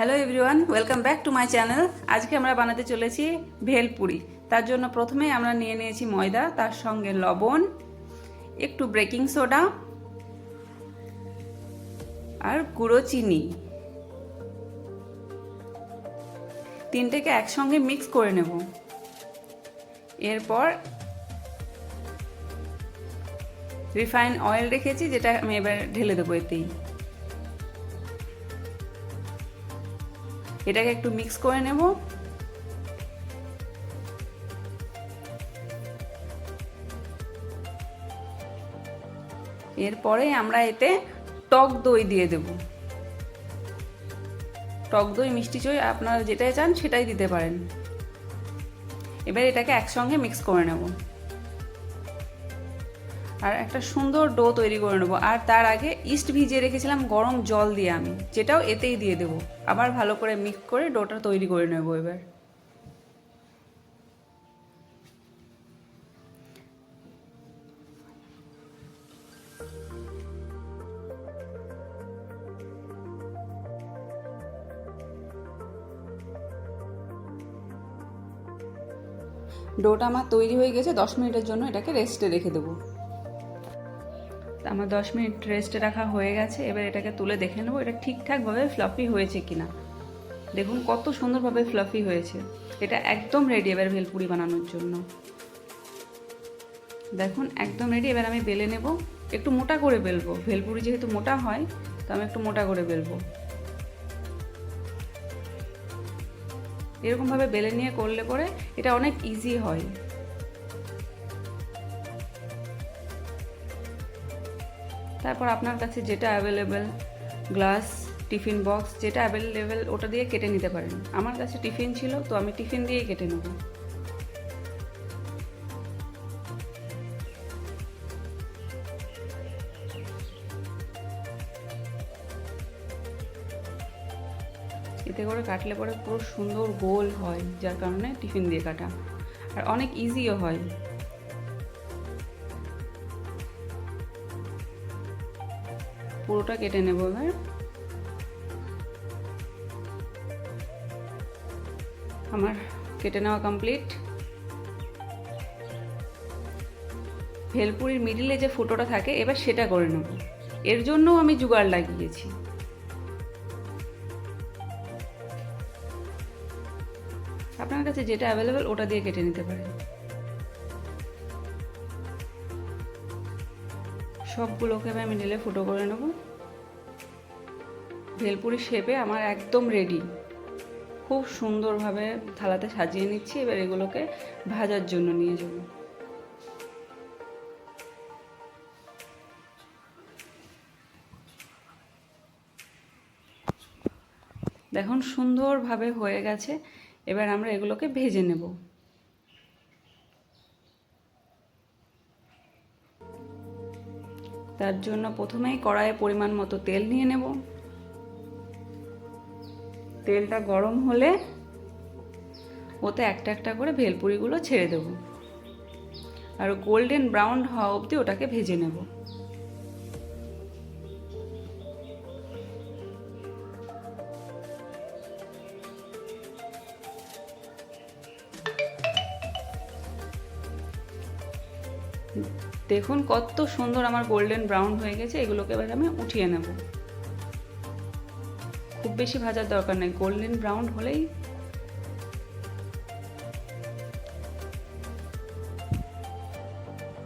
Hello everyone, welcome back to my channel. আজকে আমরা বানাতে চলেছি ভেলপুরি। তার জন্য প্রথমেই আমরা নিয়ে নিয়েছি ময়দা, তার সঙ্গে লবণ, একটু বেকিং সোডা আর গুঁড়ো চিনি, তিনটেকে একসঙ্গে মিক্স করে নেব। এরপর রিফাইন অয়েল রেখেছি, যেটা আমি এবার ঢেলে দেবো এতেই। এটাকে একটু মিক্স করে নেব। এরপরে আমরা এতে টক দই দিয়ে দেব। টক দই, মিষ্টি দই, আপনারা যেটাই চান সেটাই দিতে পারেন। এবার এটাকে একসঙ্গে মিক্স করে নেব আর একটা সুন্দর ডো তৈরি করে নেব। আর তার আগে ইস্ট ভিজিয়ে রেখেছিলাম গরম জল দিয়ে আমি, যেটাও এতেই দিয়ে দেব। আবার ভালো করে মিক্স করে ডোটা তৈরি করে নেব। এবার ডোটা আমার তৈরি হয়ে গেছে। 10 মিনিটের জন্য এটাকে রেস্টে রেখে দেবো। আমার 10 মিনিট রেস্টে রাখা হয়ে গেছে। এবার এটাকে তুলে দেখে নেবো এটা ঠিকঠাকভাবে ফ্লাফি হয়েছে কিনা। দেখুন কত সুন্দরভাবে ফ্লাফি হয়েছে। এটা একদম রেডি এবার ভেলপুরি বানানোর জন্য। দেখুন একদম রেডি। এবার আমি বেলে নেব। একটু মোটা করে বেলবো, ভেলপুরি যেহেতু মোটা হয় তো আমি একটু মোটা করে বেলবো। এরকমভাবে বেলে নিয়ে করলে পরে এটা অনেক ইজি হয়। তারপর আপনার কাছে যেটা অ্যাভেলেবেল, গ্লাস, টিফিন বক্স, যেটা অ্যাভেলেবেল ওটা দিয়ে কেটে নিতে পারেন। আমার কাছে টিফিন ছিল তো আমি টিফিন দিয়েই কেটে নেব। এতে করে কাটলে পরে পুরো সুন্দর গোল হয়, যার কারণে টিফিন দিয়ে কাটা। আর অনেক ইজিও হয়। পুরোটা কেটে নেব এবার। আমার কেটে নেওয়া কমপ্লিট। ভেলপুরির মিডিলে যে ফুটোটা থাকে এবার সেটা করে নেব। এর জন্যও আমি জোগাড় লাগিয়েছি। আপনার কাছে যেটা অ্যাভেলেবেল ওটা দিয়ে কেটে নিতে পারেন। সবগুলোকে আমি মিডিলে ফুটো করে নেব। ভেলপুরি শেপে আমার একদম রেডি। খুব সুন্দরভাবে থালাতে সাজিয়ে নিচ্ছি। এবার এগুলোকে ভাজার জন্য নিয়ে যাব। দেখুন সুন্দরভাবে হয়ে গেছে। এবার আমরা এগুলোকে ভেজে নেব। তার জন্য প্রথমেই কড়াইয়ে পরিমাণ মতো তেল নিয়ে নেব। তেলটা গরম হলে ওতে একটা একটা করে ভেলপুরিগুলো ছেড়ে দেব আর গোল্ডেন ব্রাউন হওয়া অবধি ওটাকে ভেজে নেব। দেখুন কত সুন্দর আমার গোল্ডেন ব্রাউন হয়ে গেছে। এগুলোকে এবার আমি উঠিয়ে নেব। খুব বেশি ভাজার দরকার নেই, গোল্ডেন ব্রাউন হলেই।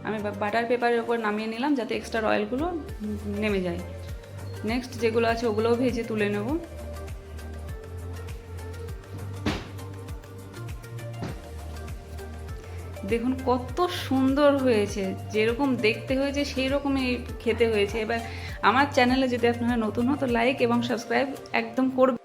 আমি বাটার পেপারের ওপর নামিয়ে নিলাম যাতে এক্সট্রা অয়েলগুলো নেমে যায়। নেক্সট যেগুলো আছে ওগুলোও ভেজে তুলে নেব। দেখুন কত সুন্দর হয়েছে, যেরকম দেখতে হয়েছে সেই রকমই খেতে হয়েছে। এবার আমার চ্যানেলে যদি আপনারা নতুন হন তো লাইক এবং সাবস্ক্রাইব একদম করবেন।